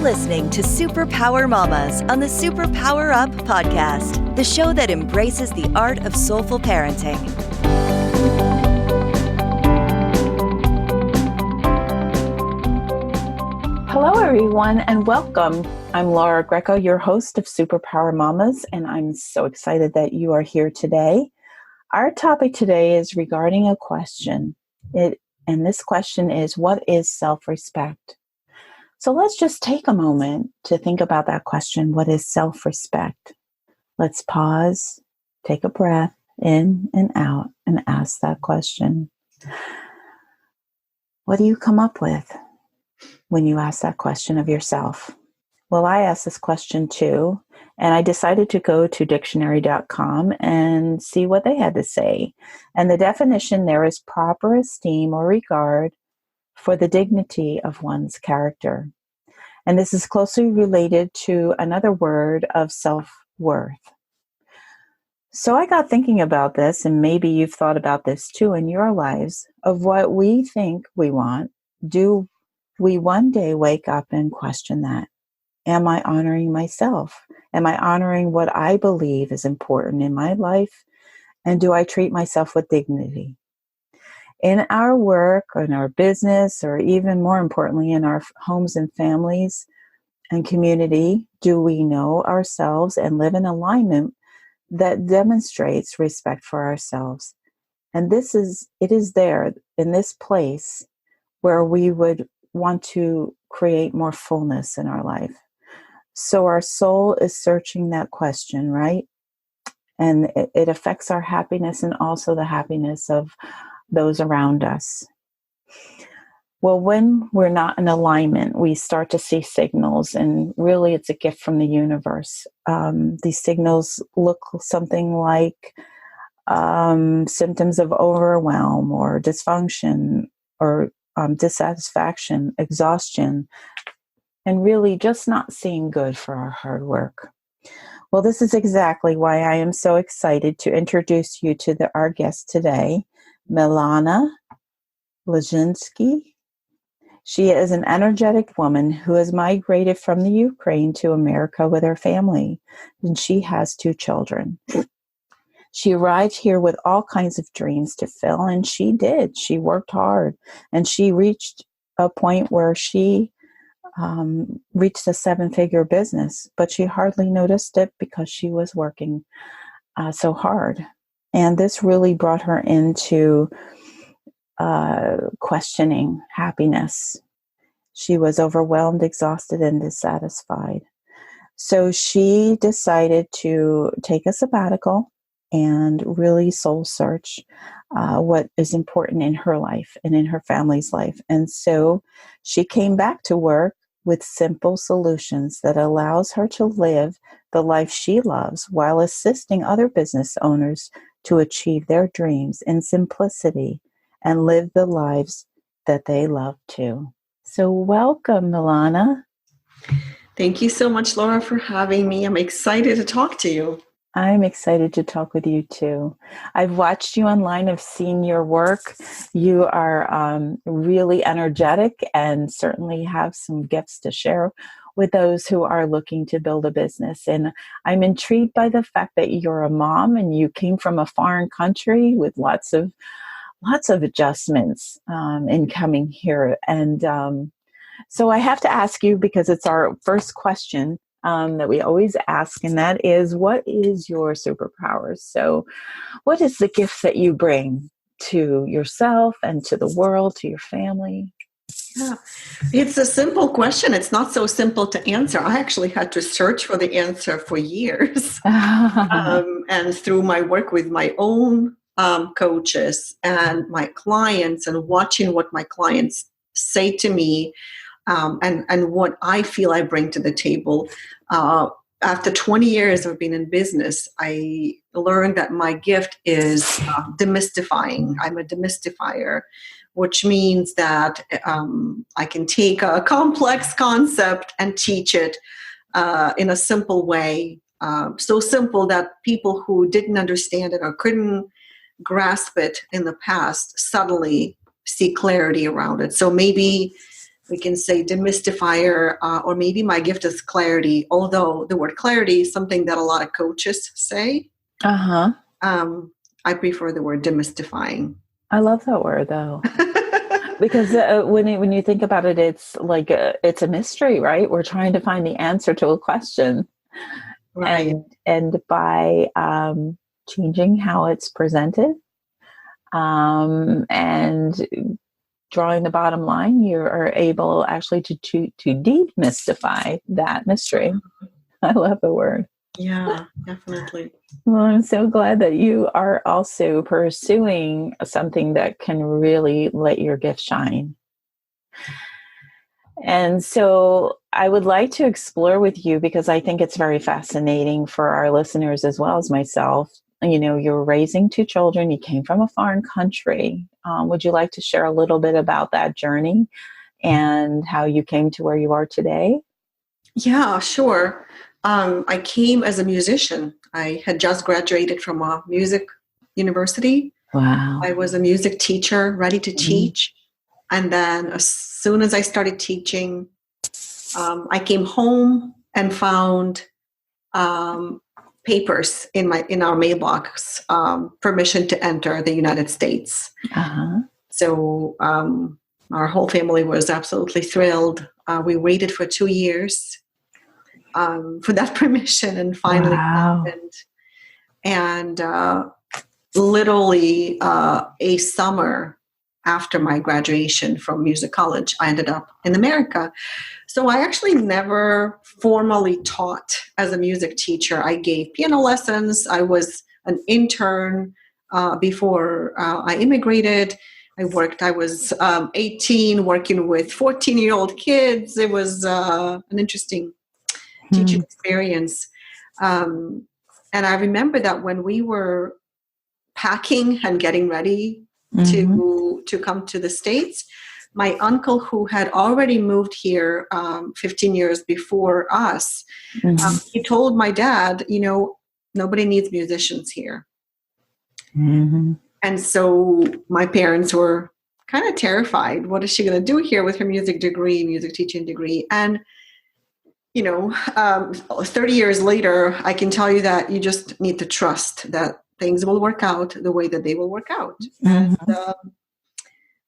listening to SuperPower Mommas on the SuperPower Up podcast, the show that embraces the art of soulful parenting. Hello, everyone, and welcome. I'm Laura Greco, your host of SuperPower Mommas, and I'm so excited that you are here today. Our topic today is regarding a question, and this question is, what is self-respect? So let's just take a moment to think about that question. What is self-respect? Let's pause, take a breath in and out, and ask that question. What do you come up with when you ask that question of yourself? Well, I asked this question too, and I decided to go to dictionary.com and see what they had to say. And the definition there is proper esteem or regard for the dignity of one's character. And this is closely related to another word of self-worth. So I got thinking about this, and maybe you've thought about this too in your lives, of what we think we want. Do we one day wake up and question that? Am I honoring myself? Am I honoring what I believe is important in my life? And do I treat myself with dignity? In our work, or in our business, or even more importantly, in our homes and families and community, do we know ourselves and live in alignment that demonstrates respect for ourselves? And it is there in this place where we would want to create more fullness in our life. So our soul is searching that question, right? And it affects our happiness and also the happiness of those around us. Well, when we're not in alignment, we start to see signals, and really it's a gift from the universe. These signals look something like symptoms of overwhelm or dysfunction or dissatisfaction, exhaustion, and really just not seeing good for our hard work. Well, this is exactly why I am so excited to introduce you to our guest today, Milana Leshinsky. She is an energetic woman who has migrated from the Ukraine to America with her family, and she has 2 children. She arrived here with all kinds of dreams to fill, and she did. She worked hard, and she reached a point where she reached a 7-figure business, but she hardly noticed it because she was working so hard. And this really brought her into questioning happiness. She was overwhelmed, exhausted, and dissatisfied. So she decided to take a sabbatical and really soul search what is important in her life and in her family's life. And so she came back to work with simple solutions that allows her to live the life she loves while assisting other business owners to achieve their dreams in simplicity and live the lives that they love too. So welcome, Milana. Thank you so much, Laura, for having me. I'm excited to talk to you. I'm excited to talk with you too. I've watched you online. I've seen your work. You are really energetic and certainly have some gifts to share with those who are looking to build a business. And I'm intrigued by the fact that you're a mom and you came from a foreign country with lots of adjustments in coming here. And so I have to ask you, because it's our first question that we always ask, and that is, what is your superpowers? So what is the gift that you bring to yourself and to the world, to your family? Yeah, it's a simple question. It's not so simple to answer. I actually had to search for the answer for years. And through my work with my own coaches and my clients, and watching what my clients say to me, and what I feel I bring to the table. After 20 years of being in business, I learned that my gift is demystifying. I'm a demystifier, which means that I can take a complex concept and teach it in a simple way. So simple that people who didn't understand it or couldn't grasp it in the past suddenly see clarity around it. So maybe we can say demystifier, or maybe my gift is clarity, although the word clarity is something that a lot of coaches say. Uh-huh. I prefer the word demystifying. I love that word, though. Because when you think about it, it's like it's a mystery, right? We're trying to find the answer to a question. Right. And by changing how it's presented, and drawing the bottom line, you are able actually to demystify that mystery. I love the word. Yeah, definitely. Well, I'm so glad that you are also pursuing something that can really let your gift shine. And so I would like to explore with you, because I think it's very fascinating for our listeners as well as myself. You know, you're raising 2 children. You came from a foreign country. Would you like to share a little bit about that journey and how you came to where you are today? Yeah, sure. I came as a musician. I had just graduated from a music university. Wow. I was a music teacher, ready to teach. And then as soon as I started teaching, I came home and found papers in our mailbox, permission to enter the United States. Uh-huh. So our whole family was absolutely thrilled. We waited for 2 years for that permission, and finally happened. And literally a summer after my graduation from music college, I ended up in America. So I actually never formally taught as a music teacher. I gave piano lessons. I was an intern before I immigrated. I was 18 working with 14-year-old kids. It was an interesting teaching experience. And I remember that when we were packing and getting ready to come to the States, my uncle, who had already moved here 15 years before us, he told my dad, you know, nobody needs musicians here. And so my parents were kind of terrified. What is she going to do here with her music teaching degree? And, you know, 30 years later, I can tell you that you just need to trust that things will work out the way that they will work out. And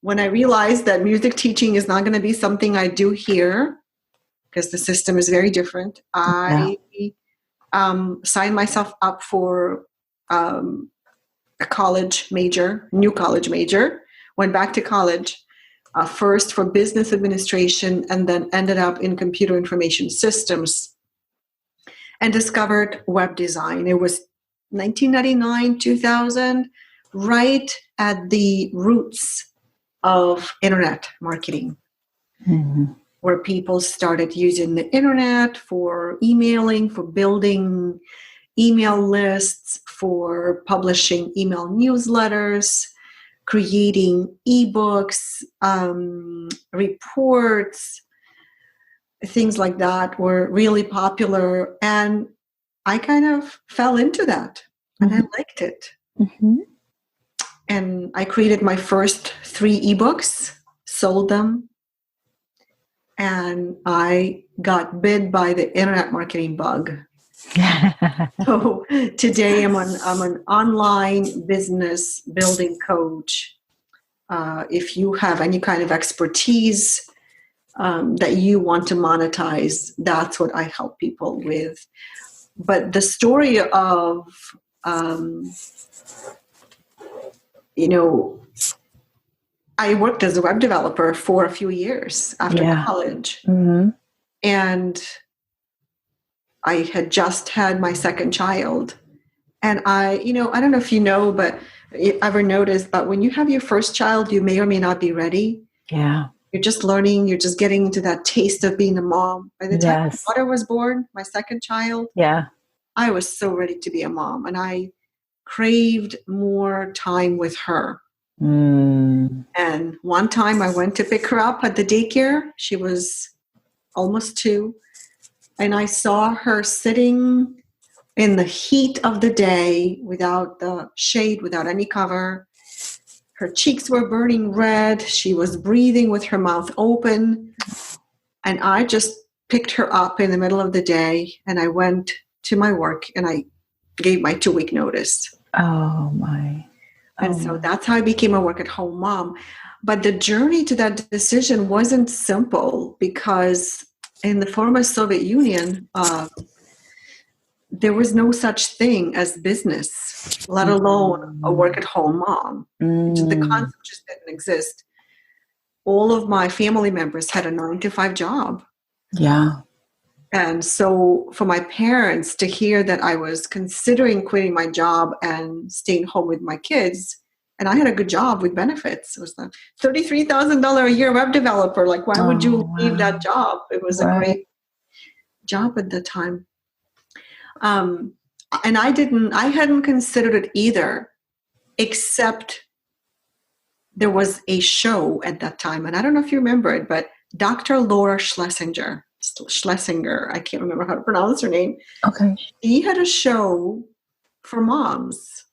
when I realized that music teaching is not going to be something I do here, because the system is very different, I signed myself up for a new college major, went back to college, first for business administration, and then ended up in computer information systems and discovered web design. It was 1999, 2000, right at the roots of internet marketing, where people started using the internet for emailing, for building email lists, for publishing email newsletters, creating ebooks, reports, things like that were really popular. And I kind of fell into that, and I liked it. And I created my first 3 ebooks, sold them, and I got bit by the internet marketing bug. So today I'm an online business building coach. If you have any kind of expertise that you want to monetize, that's what I help people with. But the story of, I worked as a web developer for a few years after college. And I had just had my second child. And I don't know if you know, but you ever noticed, but when you have your first child, you may or may not be ready. Yeah. You're just learning. You're just getting into that taste of being a mom. By the time my daughter was born, my second child, I was so ready to be a mom. And I craved more time with her. And one time I went to pick her up at the daycare. She was almost 2. And I saw her sitting in the heat of the day without the shade, without any cover. Her cheeks were burning red. She was breathing with her mouth open. And I just picked her up in the middle of the day, and I went to my work and I gave my 2-week notice. Oh my. And so that's how I became a work-at-home mom. But the journey to that decision wasn't simple, because in the former Soviet Union, there was no such thing as business, let alone a work-at-home mom. The concept just didn't exist. All of my family members had a 9-to-5 job. Yeah. And so for my parents to hear that I was considering quitting my job and staying home with my kids, and I had a good job with benefits. It was the $33,000 a year web developer. Like, why would you leave that job? It was a great job at the time. And I hadn't considered it either, except there was a show at that time. And I don't know if you remember it, but Dr. Laura Schlesinger, I can't remember how to pronounce her name. Okay. She had a show for moms.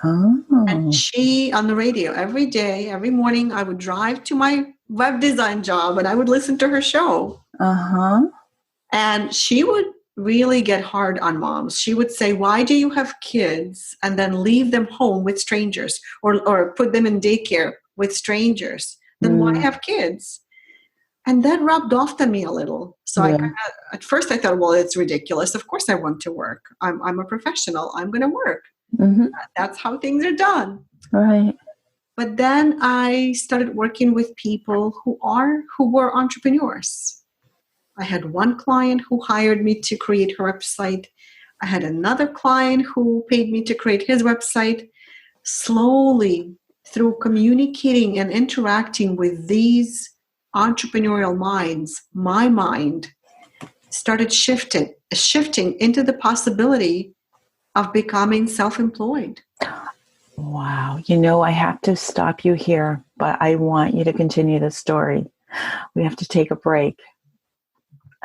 Oh. And she, on the radio, every day, every morning, I would drive to my web design job and I would listen to her show. Uh-huh. And she would really get hard on moms. She would say, why do you have kids and then leave them home with strangers, or put them in daycare with strangers? Then why have kids? And that rubbed off on me a little. So at first I thought, well, it's ridiculous. Of course I want to work. I'm a professional. I'm going to work. Mm-hmm. That's how things are done. Right. But then I started working with people who were entrepreneurs. I had one client who hired me to create her website. I had another client who paid me to create his website. Slowly, through communicating and interacting with these entrepreneurial minds, my mind started shifting into the possibility of becoming self-employed. Wow. I have to stop you here, but I want you to continue the story. We have to take a break.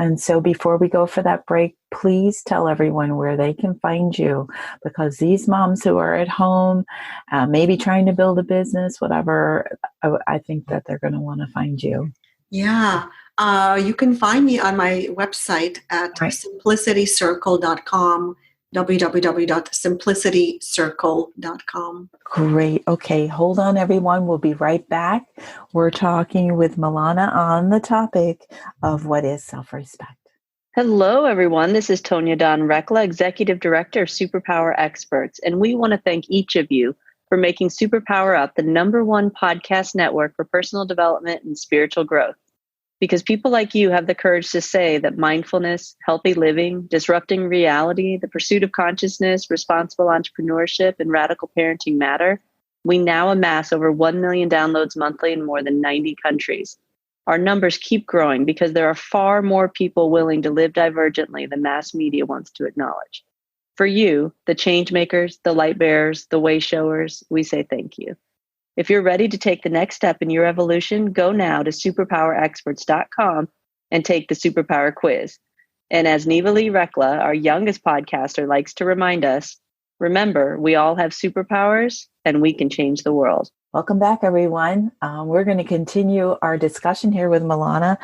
And so before we go for that break, please tell everyone where they can find you, because these moms who are at home, maybe trying to build a business, whatever, I think that they're going to want to find you. Yeah. You can find me on my website at simplicitycircle.com, www.simplicitycircle.com. Great. Okay. Hold on, everyone. We'll be right back. We're talking with Milana on the topic of what is self-respect. Hello, everyone. This is Tonya Dawn Rekla, Executive Director of SuperPower Experts, and we want to thank each of you for making SuperPower Up the #1 podcast network for personal development and spiritual growth. Because people like you have the courage to say that mindfulness, healthy living, disrupting reality, the pursuit of consciousness, responsible entrepreneurship, and radical parenting matter, we now amass over 1 million downloads monthly in more than 90 countries. Our numbers keep growing because there are far more people willing to live divergently than mass media wants to acknowledge. For you, the change makers, the light bearers, the way showers, we say thank you. If you're ready to take the next step in your evolution, go now to superpowerexperts.com and take the Superpower quiz. And as Nivali Rekla, our youngest podcaster, likes to remind us, remember, we all have superpowers and we can change the world. Welcome back, everyone. We're going to continue our discussion here with Milana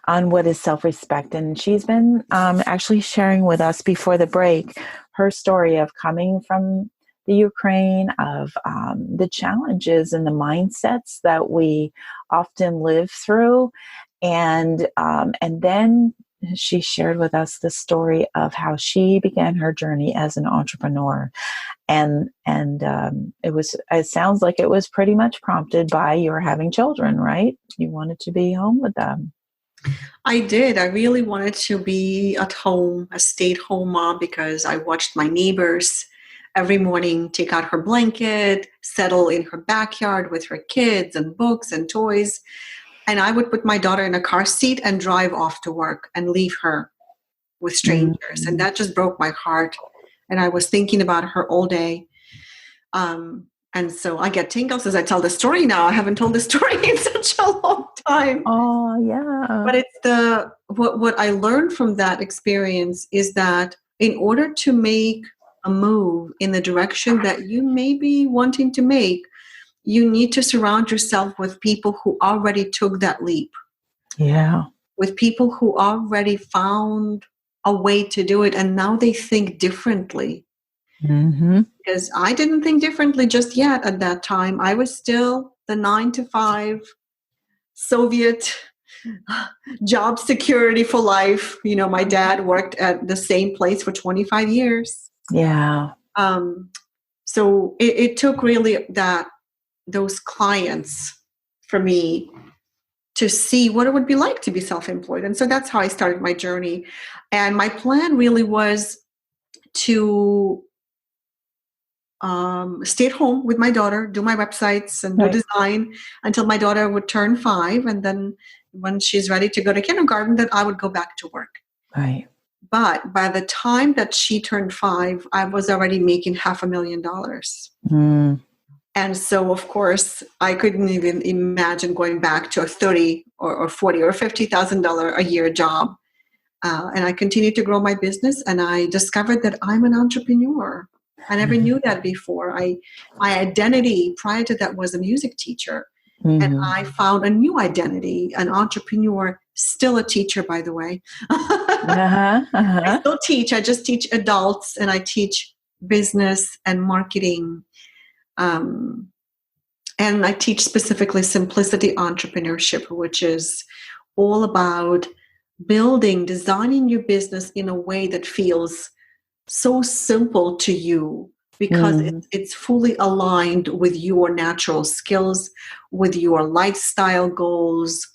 on what is self-respect. And she's been actually sharing with us before the break her story of coming from the Ukraine, of the challenges and the mindsets that we often live through. And then she shared with us the story of how she began her journey as an entrepreneur. And it sounds like it was pretty much prompted by your having children, right? You wanted to be home with them. I did. I really wanted to be at home, a stay-at-home mom, because I watched my neighbors every morning take out her blanket, settle in her backyard with her kids and books and toys. And I would put my daughter in a car seat and drive off to work and leave her with strangers. Mm-hmm. And that just broke my heart. And I was thinking about her all day. And so I get tingles as I tell the story now. I haven't told the story in such a long time. Oh, yeah. But it's what I learned from that experience is that in order to make a move in the direction that you may be wanting to make, you need to surround yourself with people who already took that leap. Yeah. With people who already found a way to do it, and now they think differently. Mm-hmm. Because I didn't think differently just yet at that time. I was still the 9-to-5 Soviet job security for life. My dad worked at the same place for 25 years. Yeah. So it took really those clients for me to see what it would be like to be self-employed. And so that's how I started my journey. And my plan really was to stay at home with my daughter, do my websites and do design until my daughter would turn 5. And then when she's ready to go to kindergarten, then I would go back to work. Right. But by the time that she turned 5, I was already making $500,000. Mm. And so, of course, I couldn't even imagine going back to a $30,000 or $40,000 or $50,000 a year job. And I continued to grow my business, and I discovered that I'm an entrepreneur. I never knew that before. My identity prior to that was a music teacher. Mm-hmm. And I found a new identity, an entrepreneur, still a teacher, by the way. I still teach. I just teach adults, and I teach business and marketing. And I teach specifically simplicity entrepreneurship, which is all about designing your business in a way that feels so simple to you, because it's fully aligned with your natural skills, with your lifestyle goals,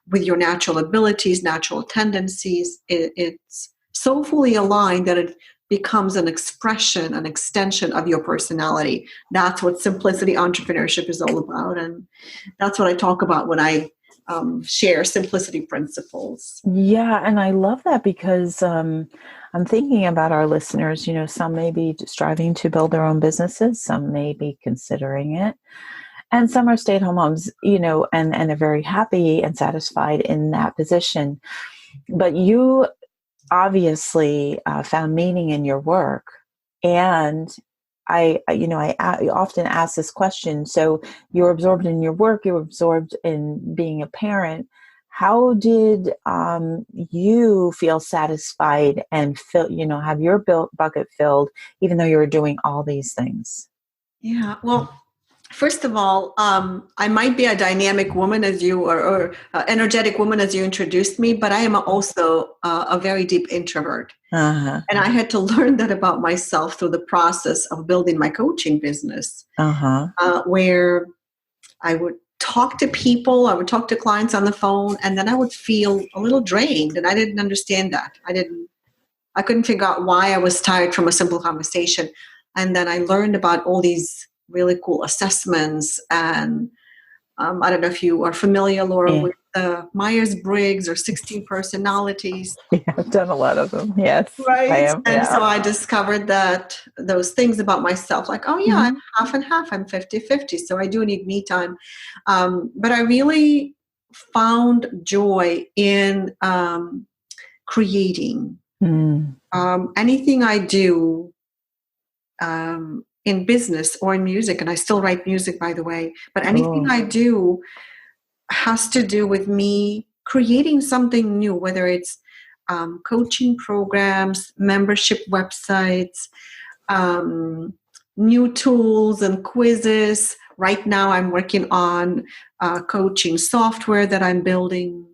with your natural abilities, natural tendencies. It's so fully aligned that it becomes an expression, an extension of your personality. That's what simplicity entrepreneurship is all about. And that's what I talk about when I share simplicity principles. Yeah, and I love that because I'm thinking about our listeners. Some may be striving to build their own businesses, some may be considering it, and some are stay-at-home moms, and they're very happy and satisfied in that position. But you obviously found meaning in your work, and I often ask this question. So you're absorbed in your work, you're absorbed in being a parent. How did you feel satisfied and have your bucket filled, even though you were doing all these things? Yeah, well, first of all, I might be a dynamic woman as you, or energetic woman as you introduced me, but I am also a very deep introvert. Uh-huh. And I had to learn that about myself through the process of building my coaching business, where I would talk to people, I would talk to clients on the phone, and then I would feel a little drained, and I didn't understand that. I couldn't figure out why I was tired from a simple conversation. And then I learned about all these really cool assessments, and I don't know if you are familiar, Laura, with the Myers-Briggs or 16 personalities. Yeah, I've done a lot of them. Yes, right. I am. And so I discovered that those things about myself, like, oh yeah, I'm half and half, I'm 50-50. So I do need me time. But I really found joy in creating. Anything I do in business or in music, and I still write music, by the way, but anything I do has to do with me creating something new, whether it's coaching programs, membership websites, new tools and quizzes. Right now I'm working on coaching software that I'm building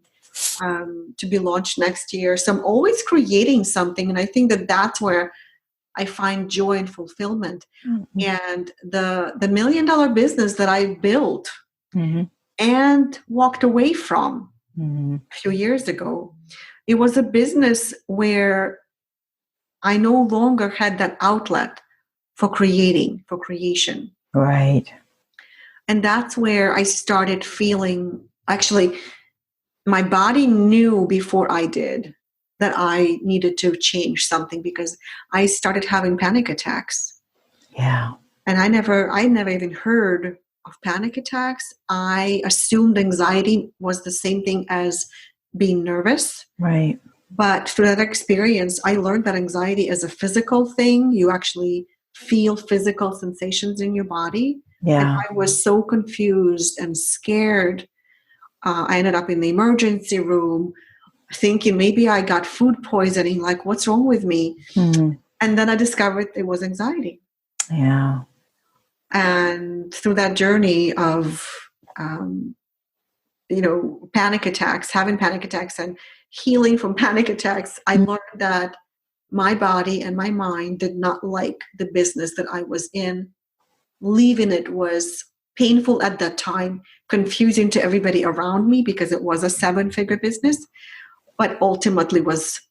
to be launched next year. So I'm always creating something, and I think that that's where I find joy and fulfillment. And the $1 million business that I built and walked away from a few years ago, it was a business where I no longer had that outlet for creation. Right. And that's where I started feeling, actually, my body knew before I did that I needed to change something, because I started having panic attacks. Yeah. And I never even heard of panic attacks. I assumed anxiety was the same thing as being nervous. Right. But through that experience, I learned that anxiety is a physical thing. You actually feel physical sensations in your body. Yeah. And I was so confused and scared. I ended up in the emergency room thinking maybe I got food poisoning, like what's wrong with me? Mm-hmm. And then I discovered it was anxiety. Yeah. And through that journey of, panic attacks, having panic attacks and healing from panic attacks, I learned that my body and my mind did not like the business that I was in. Leaving it was painful at that time, confusing to everybody around me because it was a 7-figure business, but ultimately was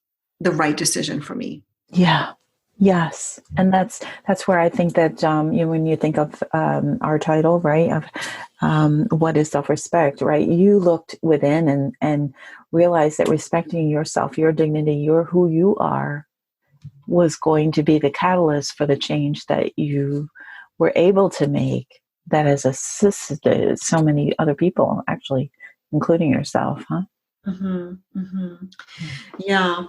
the right decision for me. Yeah. Yes. And that's where I think that, when you think of our title, right, of what is self-respect, right, you looked within and realized that respecting yourself, your dignity, who you are, was going to be the catalyst for the change that you were able to make that has assisted so many other people, actually, including yourself, huh? Mm-hmm, mm-hmm. Yeah.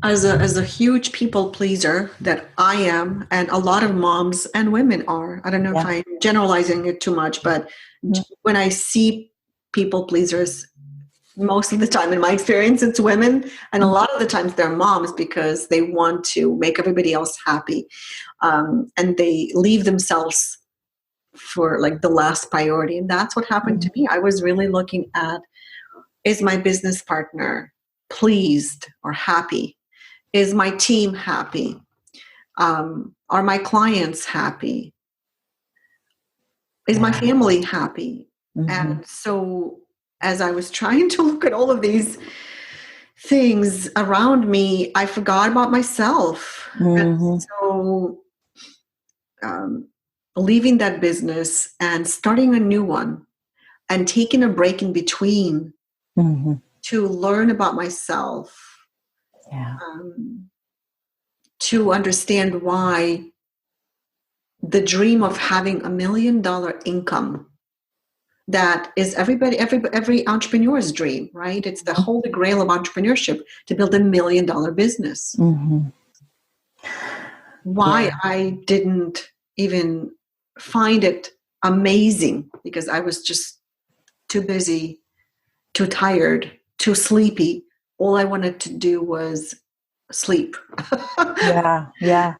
As a huge people pleaser that I am, and a lot of moms and women are. I don't know if I'm generalizing it too much, but when I see people pleasers, most of the time in my experience, it's women. And a lot of the times they're moms because they want to make everybody else happy. And they leave themselves for like the last priority. And that's what happened to me. I was really looking at, is my business partner pleased or happy? Is my team happy? Are my clients happy? Is my family happy? Mm-hmm. And so as I was trying to look at all of these things around me, I forgot about myself. And so leaving that business and starting a new one and taking a break in between to learn about myself, to understand why the dream of having $1 million income, that is every entrepreneur's dream, right? It's the holy grail of entrepreneurship, to build $1 million business. Why I didn't even find it amazing, because I was just too busy, too tired, too sleepy. All I wanted to do was sleep. Yeah.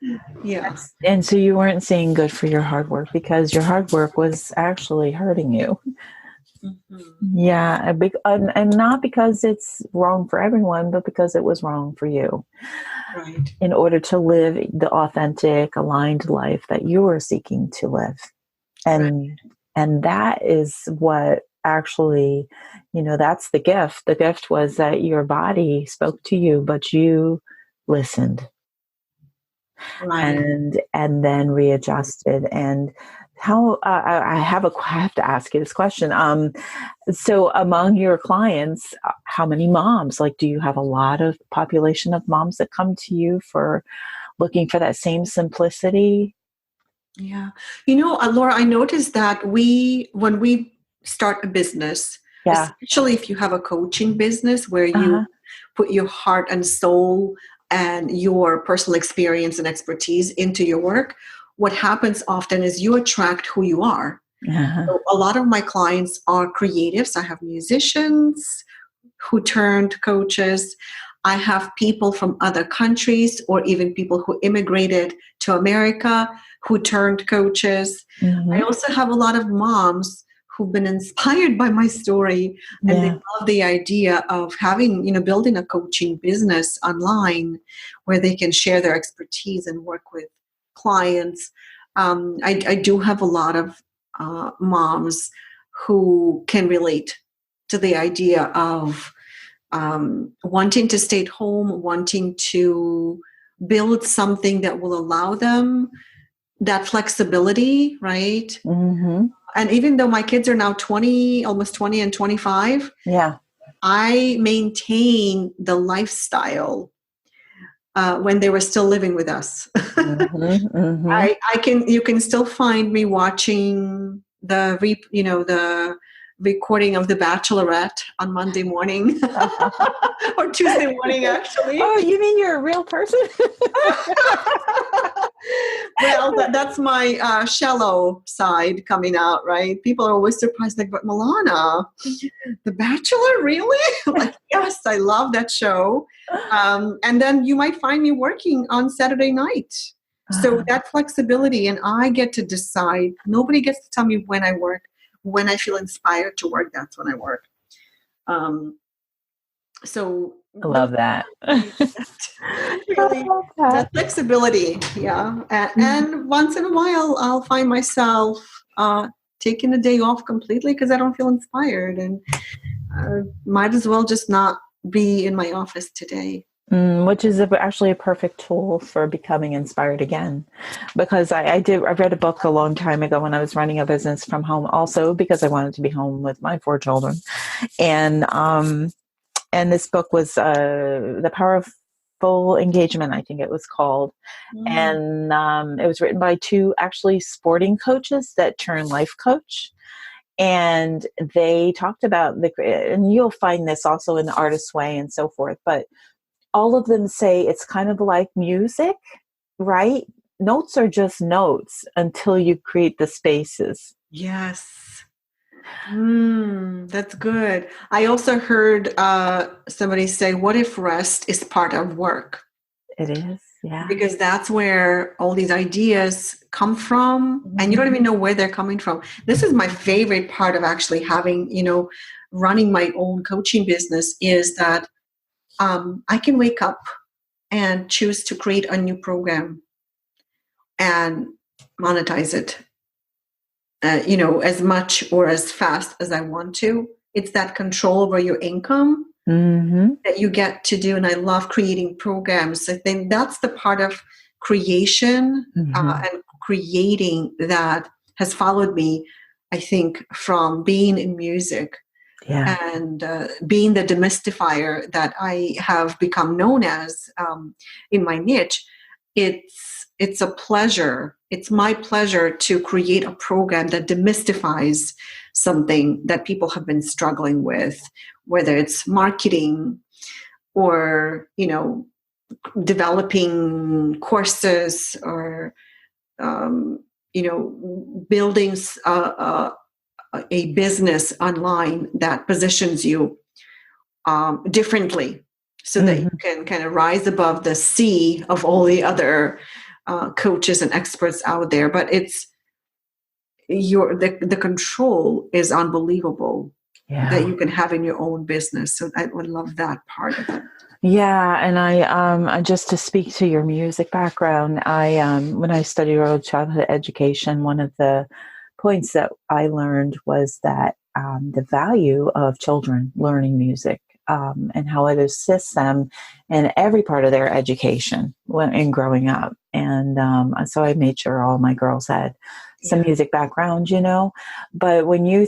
And so you weren't seeing good for your hard work, because your hard work was actually hurting you. Yeah. And not because it's wrong for everyone, but because it was wrong for you. Right. In order to live the authentic, aligned life that you were seeking to live. And that is what actually, that's the gift. The gift was that your body spoke to you, but you listened. Right. And then readjusted. And how I have to ask you this question. So among your clients, how many moms? Like, do you have a lot of population of moms that come to you for looking for that same simplicity? Yeah. Laura, I noticed that when we start a business, especially if you have a coaching business where you put your heart and soul and your personal experience and expertise into your work, what happens often is you attract who you are. So a lot of my clients are creatives. I have musicians who turned coaches. I have people from other countries, or even people who immigrated to America who turned coaches. I also have a lot of moms who've been inspired by my story, and they love the idea of having, building a coaching business online where they can share their expertise and work with clients. I do have a lot of moms who can relate to the idea of wanting to stay at home, wanting to build something that will allow them that flexibility, right? And even though my kids are now 20, almost 20 and 25, I maintain the lifestyle when they were still living with us. You can still find me watching the recording of The Bachelorette on Monday morning or Tuesday morning, actually. Oh, you mean you're a real person? Well, that's my shallow side coming out, right? People are always surprised, like, but Milana, The Bachelor, really? Like, yes, I love that show. And then you might find me working on Saturday night. So that flexibility, and I get to decide. Nobody gets to tell me when I work. When I feel inspired to work, that's when I work. So I love that. Really, that flexibility, yeah. And once in a while, I'll find myself taking a day off completely because I don't feel inspired, and might as well just not be in my office today. Which is actually a perfect tool for becoming inspired again, because I read a book a long time ago when I was running a business from home, also because I wanted to be home with my 4 children, and this book was The Power of Full Engagement, I think it was called, and it was written by 2 actually sporting coaches that turned life coach. And they talked about and you'll find this also in The Artist's Way and so forth, but all of them say it's kind of like music, right? Notes are just notes until you create the spaces. Yes. That's good. I also heard somebody say, what if rest is part of work? It is, yeah. Because that's where all these ideas come from, and you don't even know where they're coming from. This is my favorite part of actually having, running my own coaching business, is that I can wake up and choose to create a new program and monetize it, as much or as fast as I want to. It's that control over your income that you get to do. And I love creating programs. I think that's the part of creation and creating that has followed me, I think, from being in music. Yeah. And being the demystifier that I have become known as in my niche, it's a pleasure. It's my pleasure to create a program that demystifies something that people have been struggling with, whether it's marketing or, developing courses or, building a business online that positions you differently, so that you can kind of rise above the sea of all the other coaches and experts out there. But it's the control is unbelievable that you can have in your own business. So I would love that part of it. Yeah, and I just to speak to your music background, when I studied early childhood education, one of the points that I learned was that the value of children learning music and how it assists them in every part of their education in growing up. And so I made sure all my girls had some music background, But when you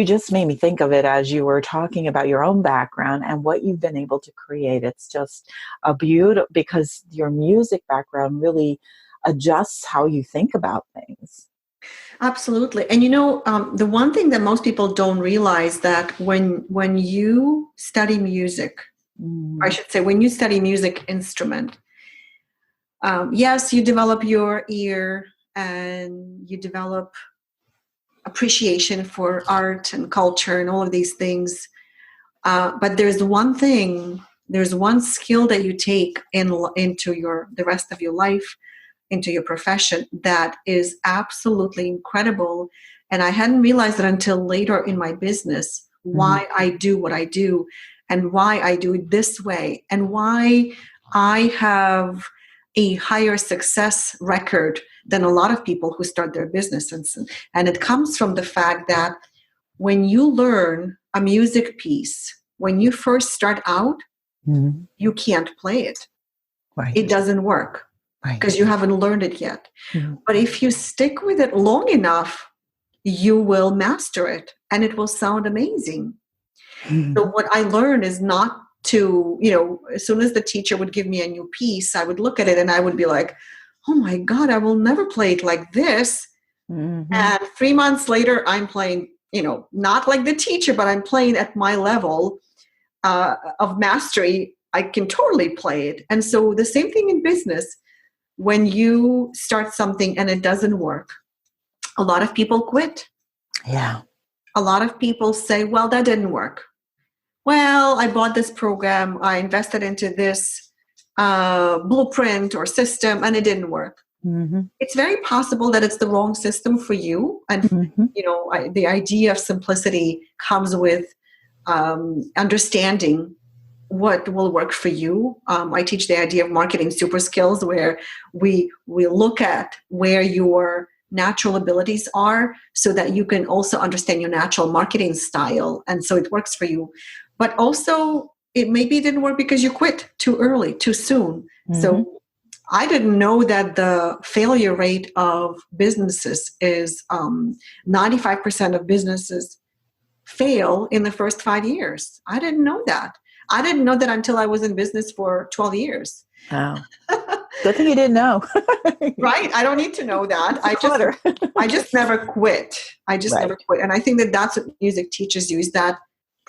just made me think of it as you were talking about your own background and what you've been able to create. It's just a beautiful, because your music background really adjusts how you think about things. Absolutely. And the one thing that most people don't realize, that when you study music, I should say, when you study music instrument, yes, you develop your ear and you develop appreciation for art and culture and all of these things. But there's one skill that you take into the rest of your life, into your profession, that is absolutely incredible. And I hadn't realized it until later in my business, why I do what I do and why I do it this way and why I have a higher success record than a lot of people who start their business. And it comes from the fact that when you learn a music piece, when you first start out, you can't play it. Right. It doesn't work. Because you haven't learned it yet. But if you stick with it long enough, you will master it and it will sound amazing. So what I learned is not to, as soon as the teacher would give me a new piece, I would look at it and I would be like, oh my God, I will never play it like this. And 3 months later, I'm playing not like the teacher, but I'm playing at my level of mastery, I can totally play it. And so the same thing in business. When you start something and it doesn't work, a lot of people quit. Yeah. A lot of people say, well, that didn't work. Well, I bought this program, I invested into this blueprint or system, and it didn't work. Mm-hmm. It's very possible that it's the wrong system for you. And, the idea of simplicity comes with understanding what will work for you. I teach the idea of marketing super skills, where we look at where your natural abilities are so that you can also understand your natural marketing style. And so it works for you. But also, it maybe didn't work because you quit too early, too soon. Mm-hmm. So I didn't know that the failure rate of businesses is 95% of businesses fail in the first 5 years. I didn't know that. I didn't know that until I was in business for 12 years. Oh. Good thing you didn't know. Right? I don't need to know that. I just never quit. I just never quit. And I think that that's what music teaches you, is that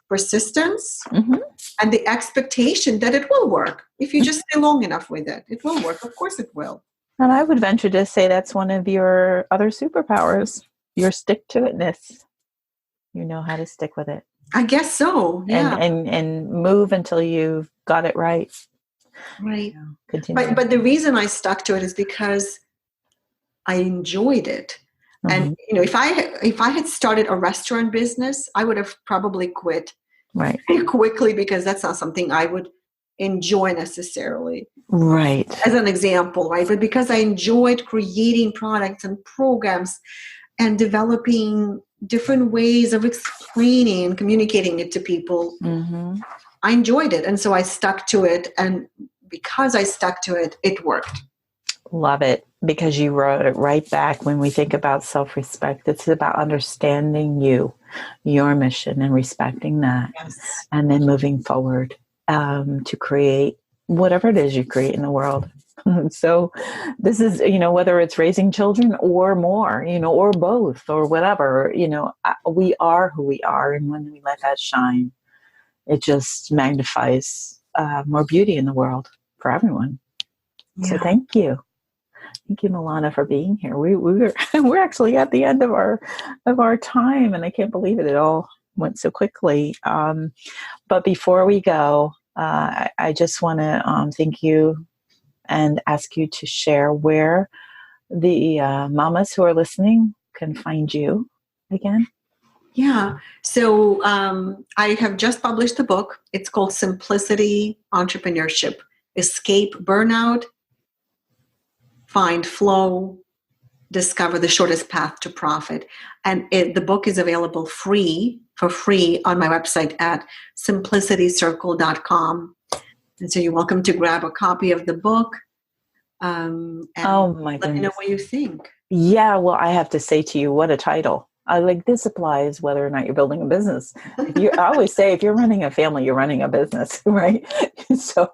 persistence and the expectation that it will work. If you just stay long enough with it, it will work. Of course it will. And I would venture to say that's one of your other superpowers, your stick-to-itness. You know how to stick with it. I guess so. Yeah. And move until you've got it right. Right. Continue. But the reason I stuck to it is because I enjoyed it. And if I had started a restaurant business, I would have probably quit very quickly, because that's not something I would enjoy necessarily. Right. As an example, right? But because I enjoyed creating products and programs and developing different ways of explaining and communicating it to people, I enjoyed it. And so I stuck to it. And because I stuck to it, it worked. Love it. Because you wrote it right back. When we think about self-respect, it's about understanding your mission, and respecting that. Yes. And then moving forward to create whatever it is you create in the world. So this is, whether it's raising children or more, or both or whatever, we are who we are. And when we let that shine, it just magnifies more beauty in the world for everyone. Yeah. So thank you. Thank you, Milana, for being here. We're actually at the end of our time, and I can't believe it all went so quickly. But before we go, I just want to thank you and ask you to share where the mamas who are listening can find you again. Yeah. So I have just published a book. It's called Simplicity Entrepreneurship: Escape Burnout, Find Flow, Discover the Shortest Path to Profit. And the book is available for free on my website at simplicitycircle.com. And so you're welcome to grab a copy of the book. And oh my goodness. Let me know what you think. Yeah, well, I have to say to you, what a title. This applies whether or not you're building a business. I always say, if you're running a family, you're running a business, right? So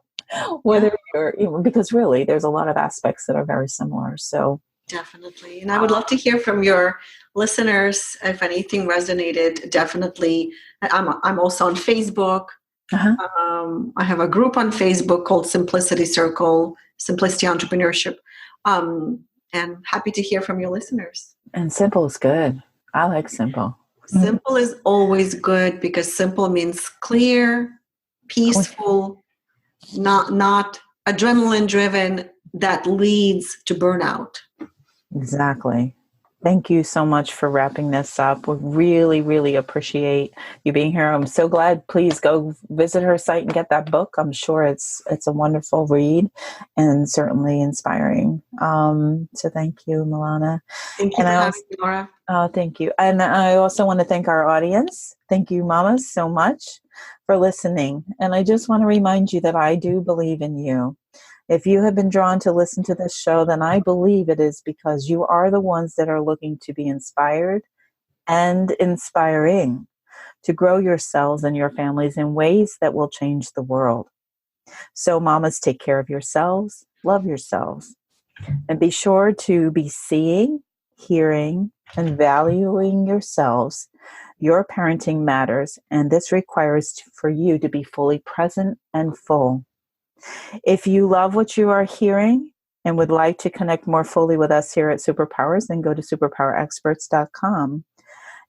whether you're, because really there's a lot of aspects that are very similar. So definitely. And I would love to hear from your listeners. If anything resonated, definitely. I'm also on Facebook. I have a group on Facebook called Simplicity Circle, Simplicity Entrepreneurship. And happy to hear from your listeners. And simple is good. I like simple. Simple is always good, because simple means clear, peaceful, not adrenaline driven, that leads to burnout. Exactly. Thank you so much for wrapping this up. We really, really appreciate you being here. I'm so glad. Please go visit her site and get that book. I'm sure it's a wonderful read and certainly inspiring. So thank you, Milana. Thank you for having me, Laura. Oh, thank you. And I also want to thank our audience. Thank you, mamas, so much for listening. And I just want to remind you that I do believe in you. If you have been drawn to listen to this show, then I believe it is because you are the ones that are looking to be inspired and inspiring, to grow yourselves and your families in ways that will change the world. So mamas, take care of yourselves, love yourselves, and be sure to be seeing, hearing, and valuing yourselves Your parenting matters, and this requires for you to be fully present and full. If you love what you are hearing and would like to connect more fully with us here at SuperPowers, then go to superpowerexperts.com.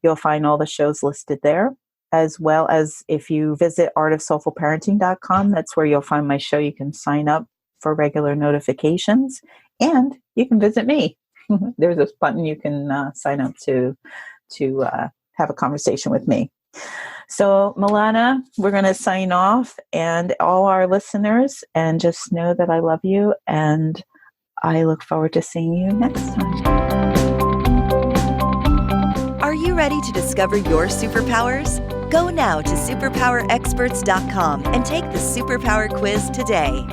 You'll find all the shows listed there, as well as if you visit artofsoulfulparenting.com, that's where you'll find my show. You can sign up for regular notifications, and you can visit me. There's this button you can sign up to have a conversation with me. So, Milana, we're going to sign off, and all our listeners, and just know that I love you, and I look forward to seeing you next time. Are you ready to discover your superpowers? Go now to superpowerexperts.com and take the Superpower Quiz today.